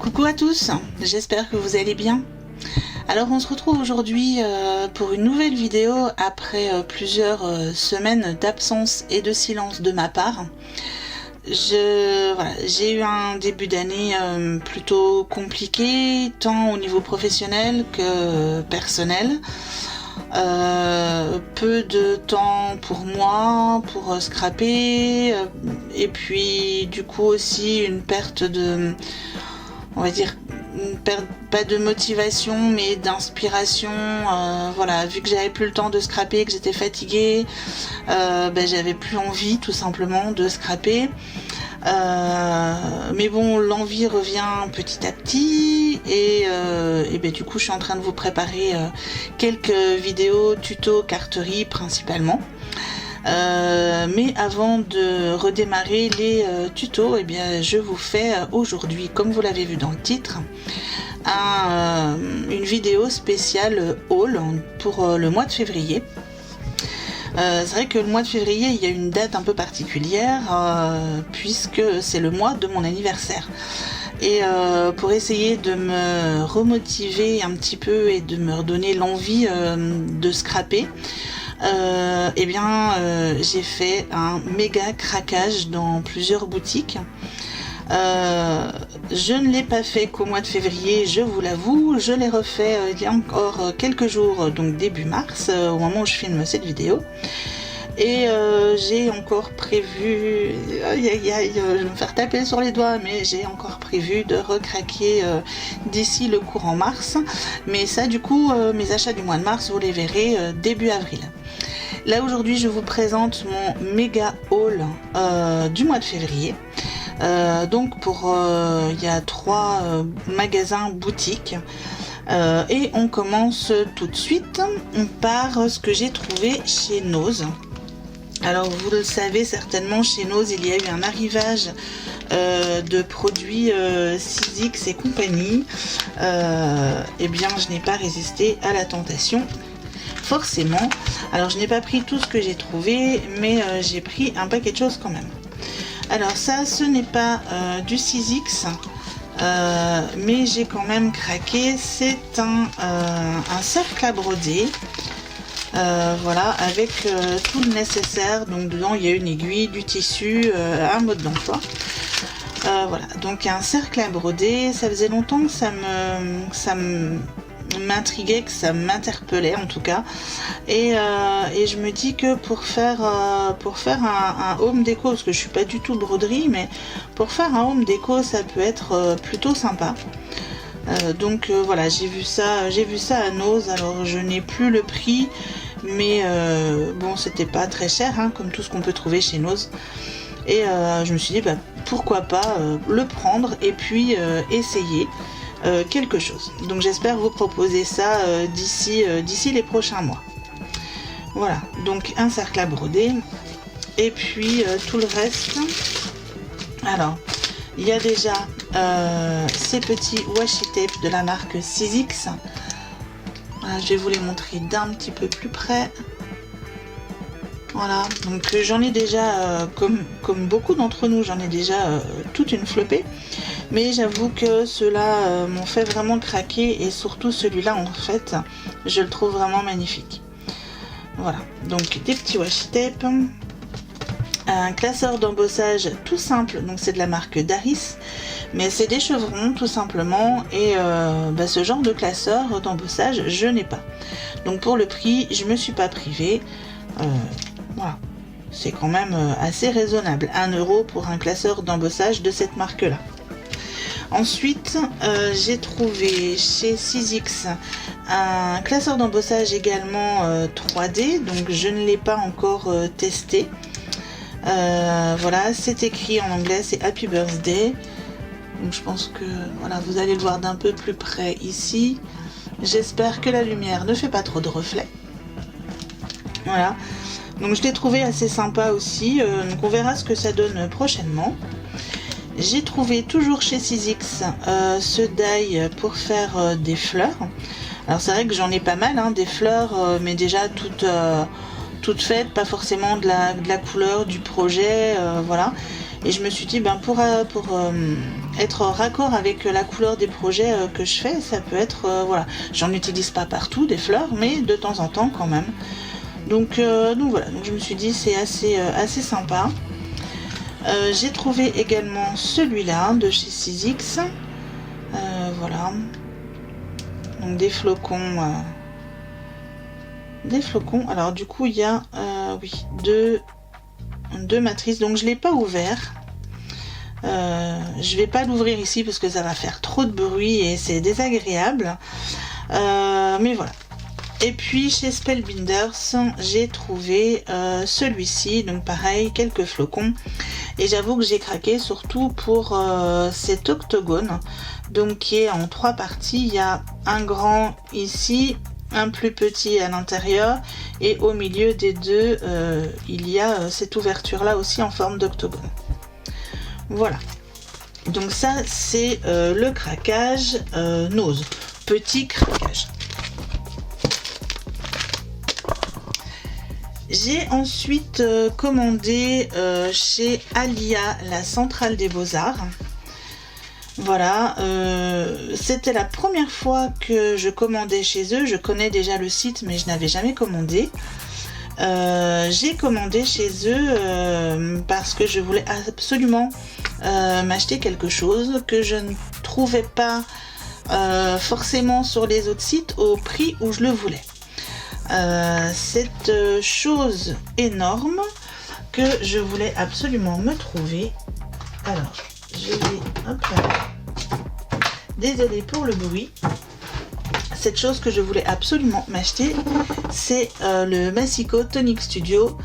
Coucou à tous, j'espère que vous allez bien. Alors on se retrouve aujourd'hui pour une nouvelle vidéo après plusieurs semaines d'absence et de silence de ma part. J'ai eu un début d'année plutôt compliqué, tant au niveau professionnel que personnel. Peu de temps pour moi, pour scraper, et puis du coup aussi une perte de, on va dire, pas de motivation mais d'inspiration. Voilà, vu que j'avais plus le temps de scraper, que j'étais fatiguée, j'avais plus envie tout simplement de scraper. Mais bon, l'envie revient petit à petit et du coup je suis en train de vous préparer quelques vidéos tuto carterie principalement. Mais avant de redémarrer les tutos, je vous fais aujourd'hui, comme vous l'avez vu dans le titre, une vidéo spéciale haul pour le mois de février. C'est vrai que le mois de février, il y a une date un peu particulière puisque c'est le mois de mon anniversaire. Et pour essayer de me remotiver un petit peu et de me redonner l'envie de scraper, j'ai fait un méga craquage dans plusieurs boutiques. Je ne l'ai pas fait qu'au mois de février, je vous l'avoue, je l'ai refait il y a encore quelques jours, donc début mars, au moment où je filme cette vidéo. Et j'ai encore prévu, je vais me faire taper sur les doigts, mais j'ai encore prévu de recraquer d'ici le courant mars. Mais ça, du coup, mes achats du mois de mars, vous les verrez début avril. Là, aujourd'hui, je vous présente mon méga haul du mois de février. Il y a 3 magasins boutiques. Et on commence tout de suite par ce que j'ai trouvé chez Nose. Alors vous le savez certainement, chez Nose il y a eu un arrivage de produits 6X et compagnie. Je n'ai pas résisté à la tentation, forcément. Alors je n'ai pas pris tout ce que j'ai trouvé, mais j'ai pris un paquet de choses quand même. Alors ça, ce n'est pas du 6X, mais j'ai quand même craqué. C'est un cercle à broder. Voilà, avec tout le nécessaire. Donc dedans il y a une aiguille, du tissu, un mode d'emploi. Voilà, donc un cercle à broder. Ça faisait longtemps que ça m'intriguait, que ça m'interpellait en tout cas. Et je me dis que pour faire un home déco, parce que je suis pas du tout broderie, mais pour faire un home déco ça peut être plutôt sympa. Voilà, j'ai vu ça à Nose. Alors je n'ai plus le prix, mais bon, c'était pas très cher hein, comme tout ce qu'on peut trouver chez Nose. Et je me suis dit pourquoi pas le prendre et puis essayer quelque chose. Donc j'espère vous proposer ça d'ici les prochains mois. Voilà, donc un cercle à broder et puis tout le reste. Alors il y a déjà ces petits washi tape de la marque 6X. Voilà, je vais vous les montrer d'un petit peu plus près. Voilà, donc j'en ai déjà, comme beaucoup d'entre nous, j'en ai déjà toute une flopée. Mais j'avoue que ceux-là m'ont fait vraiment craquer, et surtout celui-là en fait, je le trouve vraiment magnifique. Voilà, donc des petits washi tape. Un classeur d'embossage tout simple, donc c'est de la marque Daris, mais c'est des chevrons tout simplement, et ce genre de classeur d'embossage je n'ai pas. Donc pour le prix je me suis pas privée. Voilà, c'est quand même assez raisonnable, 1 € pour un classeur d'embossage de cette marque là. Ensuite j'ai trouvé chez 6X un classeur d'embossage également 3D, donc je ne l'ai pas encore testé. Voilà, c'est écrit en anglais, c'est Happy Birthday. Donc je pense que voilà, vous allez le voir d'un peu plus près ici. J'espère que la lumière ne fait pas trop de reflets. Voilà, donc je l'ai trouvé assez sympa aussi. Donc on verra ce que ça donne prochainement. J'ai trouvé toujours chez 6X ce die pour faire des fleurs. Alors c'est vrai que j'en ai pas mal hein, des fleurs, mais déjà toutes faites, pas forcément de la couleur du projet, voilà. Et je me suis dit, ben pour être raccord avec la couleur des projets que je fais, ça peut être, voilà, j'en utilise pas partout des fleurs, mais de temps en temps quand même. Donc voilà, donc je me suis dit c'est assez sympa. J'ai trouvé également celui-là de chez Sizzix. Voilà. Donc des flocons. Alors du coup il y a oui, deux matrices. Donc je l'ai pas ouvert. Je vais pas l'ouvrir ici parce que ça va faire trop de bruit et c'est désagréable. Mais voilà. Et puis chez Spellbinders, j'ai trouvé celui-ci, donc pareil, quelques flocons. Et j'avoue que j'ai craqué surtout pour cet octogone, donc qui est en 3 parties. Il y a un grand ici, un plus petit à l'intérieur, et au milieu des deux, il y a cette ouverture-là aussi en forme d'octogone. Voilà. Donc ça, c'est le craquage nose. Petit craquage. J'ai ensuite commandé chez Alia, la centrale des beaux-arts. Voilà, c'était la première fois que je commandais chez eux. Je connais déjà le site, mais je n'avais jamais commandé. J'ai commandé chez eux parce que je voulais absolument m'acheter quelque chose que je ne trouvais pas forcément sur les autres sites au prix où je le voulais. Cette chose énorme que je voulais absolument me trouver. Alors, je vais... Hop là. Désolée pour le bruit. Cette chose que je voulais absolument m'acheter, c'est le Massico Tonic Studio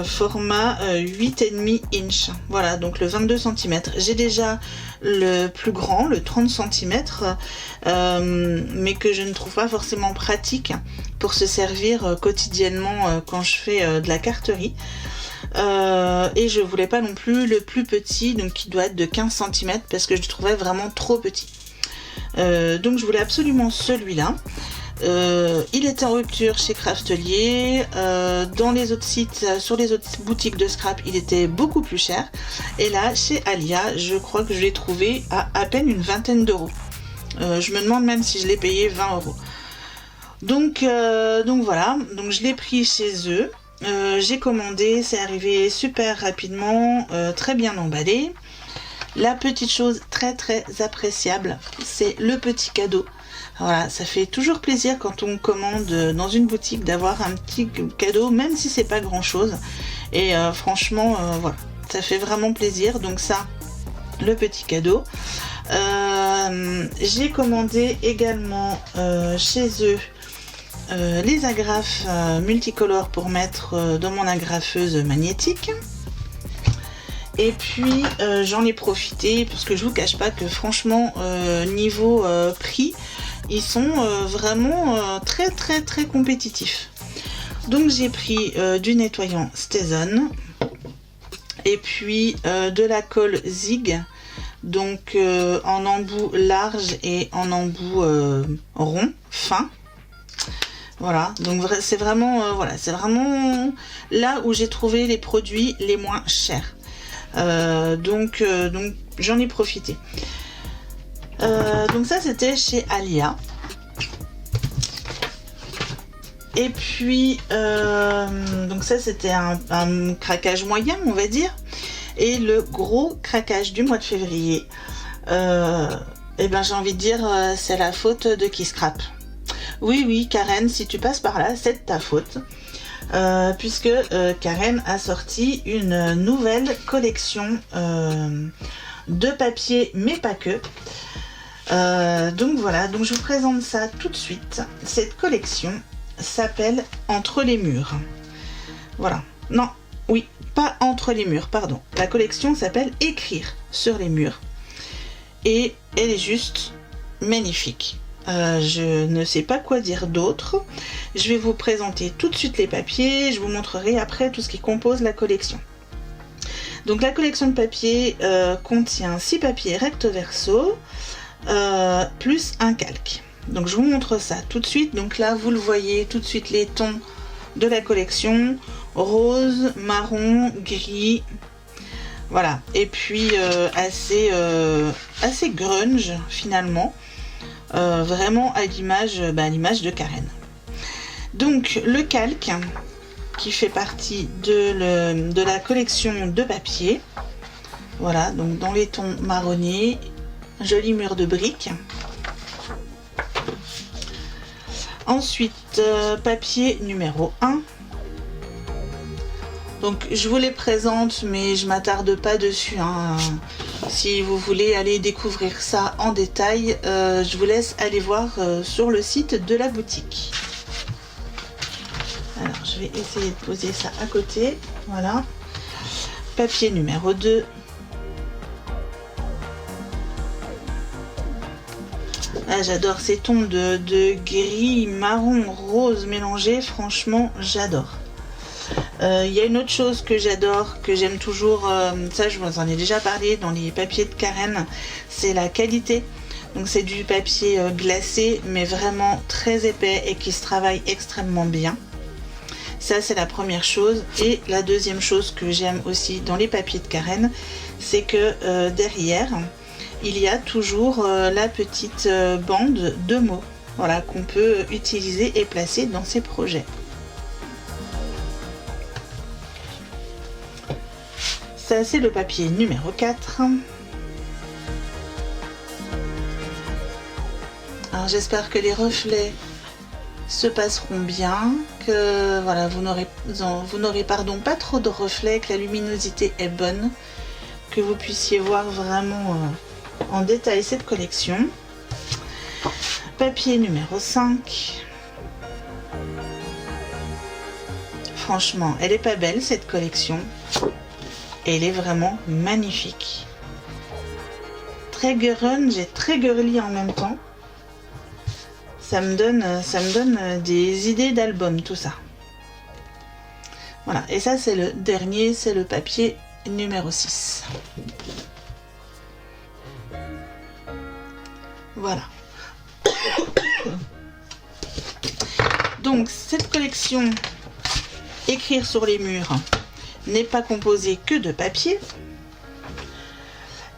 format 8,5 inch. Voilà, donc le 22 cm. J'ai déjà le plus grand, le 30 cm, mais que je ne trouve pas forcément pratique pour se servir quotidiennement quand je fais de la carterie. Et je voulais pas non plus le plus petit, donc qui doit être de 15 cm, parce que je le trouvais vraiment trop petit. Donc je voulais absolument celui-là. Il était en rupture chez Craftelier. Dans les autres sites, sur les autres boutiques de scrap, il était beaucoup plus cher. Et là, chez Alia, je crois que je l'ai trouvé à peine une vingtaine d'euros. Je me demande même si je l'ai payé 20 euros. Donc voilà, donc je l'ai pris chez eux. J'ai commandé, c'est arrivé super rapidement, très bien emballé. La petite chose très très appréciable, c'est le petit cadeau. Voilà, ça fait toujours plaisir quand on commande dans une boutique d'avoir un petit cadeau, même si c'est pas grand chose. Et franchement, voilà, ça fait vraiment plaisir. Donc ça, le petit cadeau. J'ai commandé également chez eux les agrafes multicolores pour mettre dans mon agrafeuse magnétique. Et puis j'en ai profité parce que je vous cache pas que franchement niveau prix, ils sont vraiment très très très compétitifs. Donc j'ai pris du nettoyant Stézone et puis de la colle Zig, donc en embout large et en embout rond, fin. Voilà, donc c'est vraiment voilà, c'est vraiment là où j'ai trouvé les produits les moins chers. Donc j'en ai profité. Donc ça c'était chez Alia. Et puis donc ça c'était un craquage moyen, on va dire. Et le gros craquage du mois de février, et ben j'ai envie de dire c'est la faute de qui scrape. Oui Karen, si tu passes par là, c'est de ta faute. Puisque Karen a sorti une nouvelle collection de papier, mais pas que. Donc voilà, donc je vous présente ça tout de suite. Cette collection s'appelle Entre les murs. Voilà. Non, oui, pas Entre les murs, pardon. La collection s'appelle Écrire sur les murs. Et elle est juste magnifique. Je ne sais pas quoi dire d'autre. Je vais vous présenter tout de suite les papiers. Je vous montrerai après tout ce qui compose la collection. Donc la collection de papier contient 6 papiers recto verso plus un calque. Donc je vous montre ça tout de suite. Donc là vous le voyez tout de suite, les tons de la collection: rose, marron, gris, Voilà, et puis assez grunge finalement, vraiment à l'image de Karen. Donc le calque qui fait partie de la collection de papier, voilà, donc dans les tons marronnés, joli mur de briques. Ensuite, papier numéro 1. Donc je vous les présente, mais je m'attarde pas dessus, hein. Si vous voulez aller découvrir ça en détail, je vous laisse aller voir sur le site de la boutique. Alors je vais essayer de poser ça à côté, voilà. Papier numéro 2. Ah, j'adore ces tons de gris, marron, rose mélangés, franchement j'adore. Il y a une autre chose que j'adore, que j'aime toujours, ça je vous en ai déjà parlé dans les papiers de Karen, c'est la qualité. Donc c'est du papier glacé mais vraiment très épais et qui se travaille extrêmement bien. Ça c'est la première chose. Et la deuxième chose que j'aime aussi dans les papiers de Karen, c'est que derrière il y a toujours la petite bande de mots, voilà, qu'on peut utiliser et placer dans ses projets. Ça c'est le papier numéro 4. Alors j'espère que les reflets se passeront bien, que voilà, vous n'aurez pas trop de reflets, que la luminosité est bonne, que vous puissiez voir vraiment en détail cette collection. Papier numéro 5. Franchement, elle est pas belle cette collection. Et elle est vraiment magnifique. Très grunge et très girly en même temps. Ça me donne des idées d'album, tout ça. Voilà, et ça c'est le dernier, c'est le papier numéro 6. Voilà. Donc cette collection Écrire sur les murs n'est pas composée que de papier.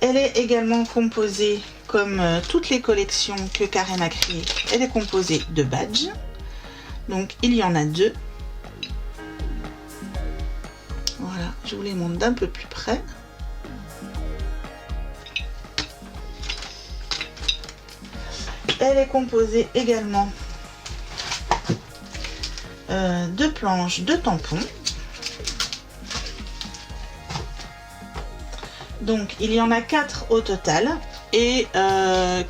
Elle est également composée, comme toutes les collections que Karen a créées, elle est composée de badges. Donc il y en a 2. Voilà, je vous les montre d'un peu plus près. Elle est composée également de planches de tampons. Donc il y en a 4 au total et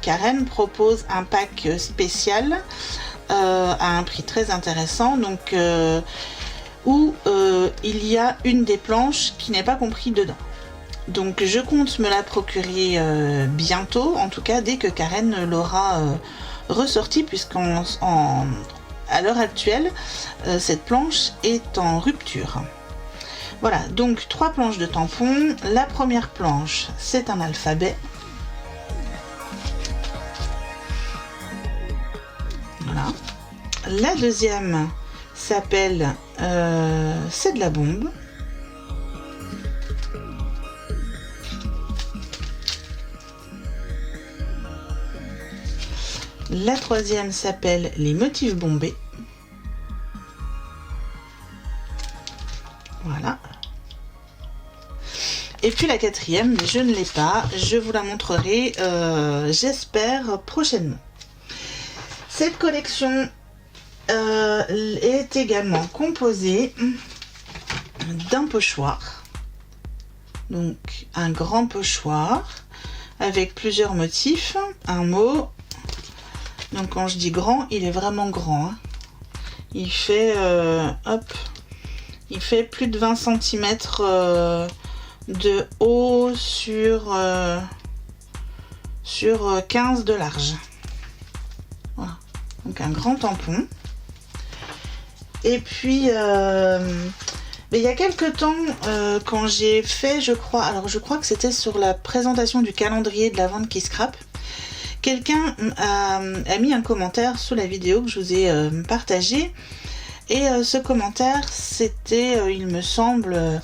Karen propose un pack spécial à un prix très intéressant, donc où il y a une des planches qui n'est pas comprise dedans. Donc je compte me la procurer bientôt, en tout cas dès que Karen l'aura ressortie, à l'heure actuelle cette planche est en rupture. Voilà, donc 3 planches de tampons. La première planche, c'est un alphabet. Voilà. La deuxième s'appelle c'est de la bombe. La troisième s'appelle les motifs bombés. Voilà. Et puis la quatrième, mais je ne l'ai pas, je vous la montrerai, j'espère, prochainement. Cette collection est également composée d'un pochoir. Donc un grand pochoir avec plusieurs motifs, un mot. Donc quand je dis grand, il est vraiment grand, hein. Il fait il fait plus de 20 cm de haut sur 15 de large. Voilà. Donc un grand tampon. Et puis mais il y a quelques temps, quand j'ai fait, je crois que c'était sur la présentation du calendrier de la vente qui scrape, quelqu'un a mis un commentaire sous la vidéo que je vous ai partagée. Et ce commentaire, c'était, il me semble,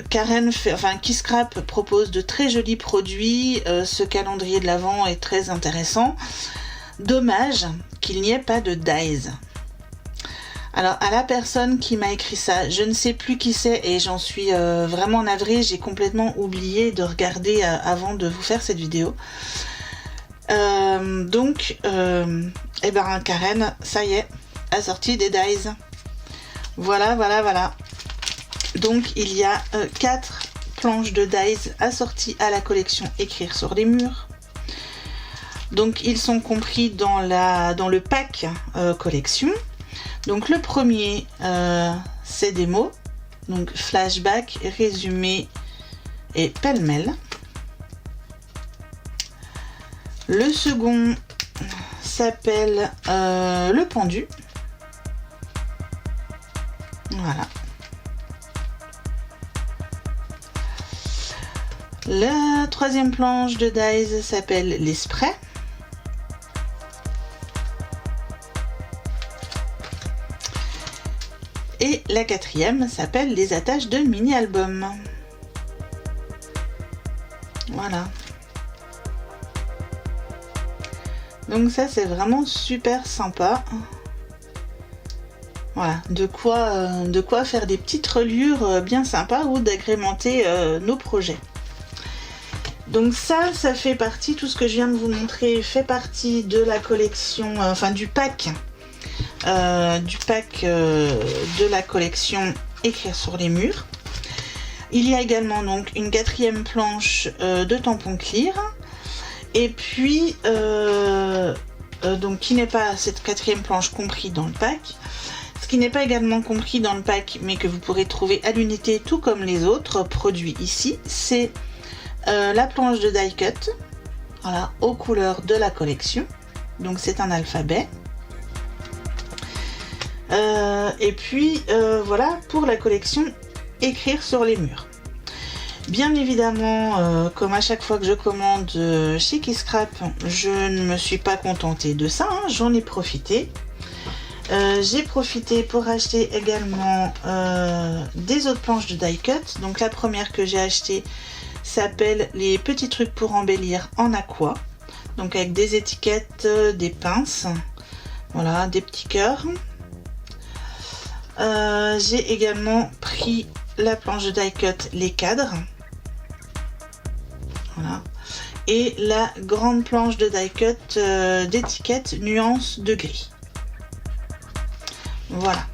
Karen fait, enfin Kiss Scrap propose de très jolis produits. Ce calendrier de l'Avent est très intéressant. Dommage qu'il n'y ait pas de dies. Alors à la personne qui m'a écrit ça, je ne sais plus qui c'est et j'en suis vraiment navrée, j'ai complètement oublié de regarder avant de vous faire cette vidéo. Eh ben Karen, ça y est, a sorti des dies. Voilà. Donc il y a 4 planches de dies assorties à la collection Écrire sur les murs. Donc ils sont compris dans le pack collection. Donc le premier, c'est des mots, donc flashback, résumé et pêle-mêle. Le second s'appelle le pendu. Voilà. La troisième planche de dies s'appelle les sprays. Et la quatrième s'appelle les attaches de mini-album. Voilà. Donc ça c'est vraiment super sympa. Voilà, de quoi faire des petites reliures bien sympas ou d'agrémenter nos projets. Donc ça fait partie, tout ce que je viens de vous montrer fait partie de la collection, enfin du pack de la collection Écrire sur les murs. Il y a également donc une quatrième planche de tampons clear. Et puis, donc qui n'est pas cette quatrième planche compris dans le pack. Ce qui n'est pas également compris dans le pack, mais que vous pourrez trouver à l'unité tout comme les autres produits ici, c'est la planche de die cut, voilà, aux couleurs de la collection. Donc c'est un alphabet. Et puis voilà pour la collection Écrire sur les murs. Bien évidemment, comme à chaque fois que je commande chez Kiss Scrap, je ne me suis pas contentée de ça, hein, j'en ai profité. J'ai profité pour acheter également des autres planches de die cut. Donc la première que j'ai achetée s'appelle les petits trucs pour embellir en aqua. Donc avec des étiquettes, des pinces, voilà, des petits cœurs. J'ai également pris la planche de die cut, les cadres. Voilà. Et la grande planche de die cut d'étiquette nuance de gris. Voilà.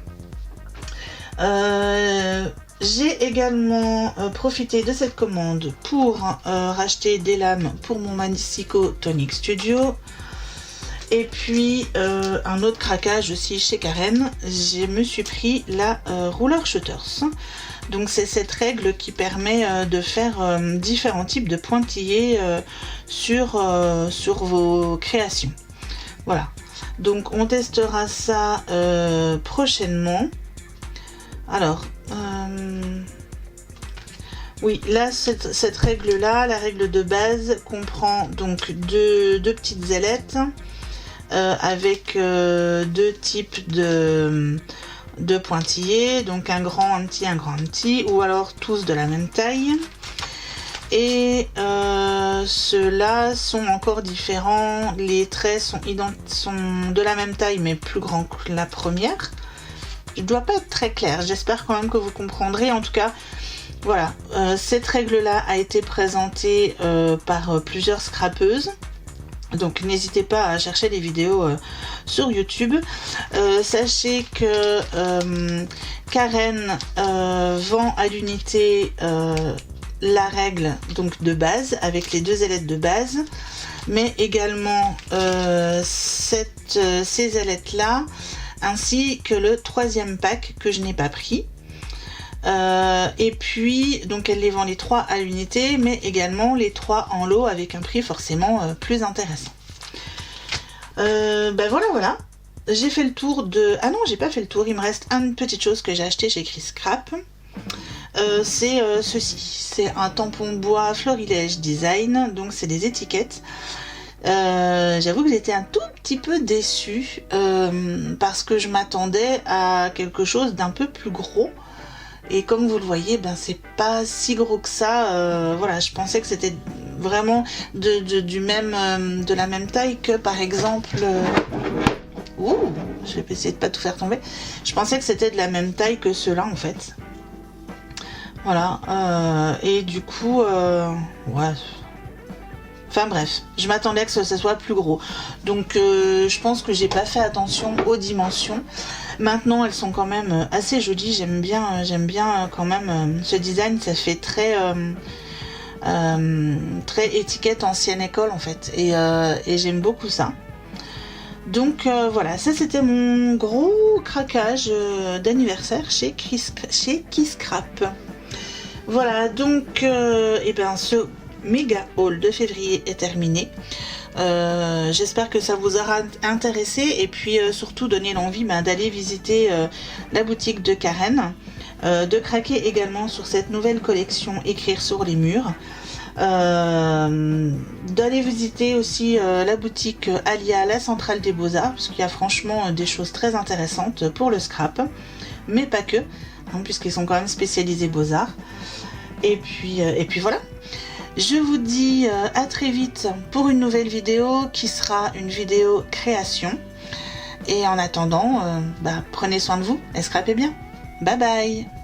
J'ai également profité de cette commande pour racheter des lames pour mon Mansico Tonic Studio. Et puis un autre craquage aussi chez Karen, je me suis pris la rouleur shutters. Donc c'est cette règle qui permet de faire différents types de pointillés sur vos créations. Voilà. Donc on testera ça prochainement. Alors, oui, là cette règle là, la règle de base comprend donc deux petites ailettes avec deux types de pointillés, donc un grand, un petit, ou alors tous de la même taille. Et ceux-là sont encore différents, les traits sont de la même taille mais plus grands que la première. Je dois pas être très claire, j'espère quand même que vous comprendrez. En tout cas, voilà, cette règle-là a été présentée par plusieurs scrapeuses. Donc n'hésitez pas à chercher les vidéos sur YouTube. Sachez que Karen vend à l'unité la règle donc de base avec les deux ailettes de base, mais également ces ailettes là, ainsi que le troisième pack que je n'ai pas pris. Et puis donc elle les vend les 3 à l'unité, mais également les 3 en lot avec un prix forcément plus intéressant. Ben voilà, j'ai fait le tour de... Ah non, j'ai pas fait le tour, il me reste une petite chose que j'ai acheté chez Kiss Scrap. C'est ceci, c'est un tampon bois Florilège Design, donc c'est des étiquettes. J'avoue que j'étais un tout petit peu déçue parce que je m'attendais à quelque chose d'un peu plus gros. Et comme vous le voyez, ben c'est pas si gros que ça. Voilà, je pensais que c'était vraiment de la même taille que par exemple... Ouh, je vais essayer de pas tout faire tomber. Je pensais que c'était de la même taille que ceux-là en fait. Voilà, et du coup, ouais. Enfin bref, je m'attendais à ce que ce soit plus gros. Donc je pense que j'ai pas fait attention aux dimensions. Maintenant elles sont quand même assez jolies. J'aime bien quand même ce design. Ça fait très étiquette ancienne école en fait. Et j'aime beaucoup ça. Donc voilà, ça c'était mon gros craquage d'anniversaire chez Kisscrap. Voilà, donc et ben ce méga haul de février est terminé. J'espère que ça vous aura intéressé et puis surtout donné l'envie d'aller visiter la boutique de Karen, de craquer également sur cette nouvelle collection Écrire sur les murs, d'aller visiter aussi la boutique Alia, la centrale des beaux-arts, parce qu'il y a franchement des choses très intéressantes pour le scrap, mais pas que, hein, puisqu'ils sont quand même spécialisés beaux-arts. Et puis voilà. Je vous dis à très vite pour une nouvelle vidéo qui sera une vidéo création. Et en attendant, prenez soin de vous et scrapez bien. Bye bye.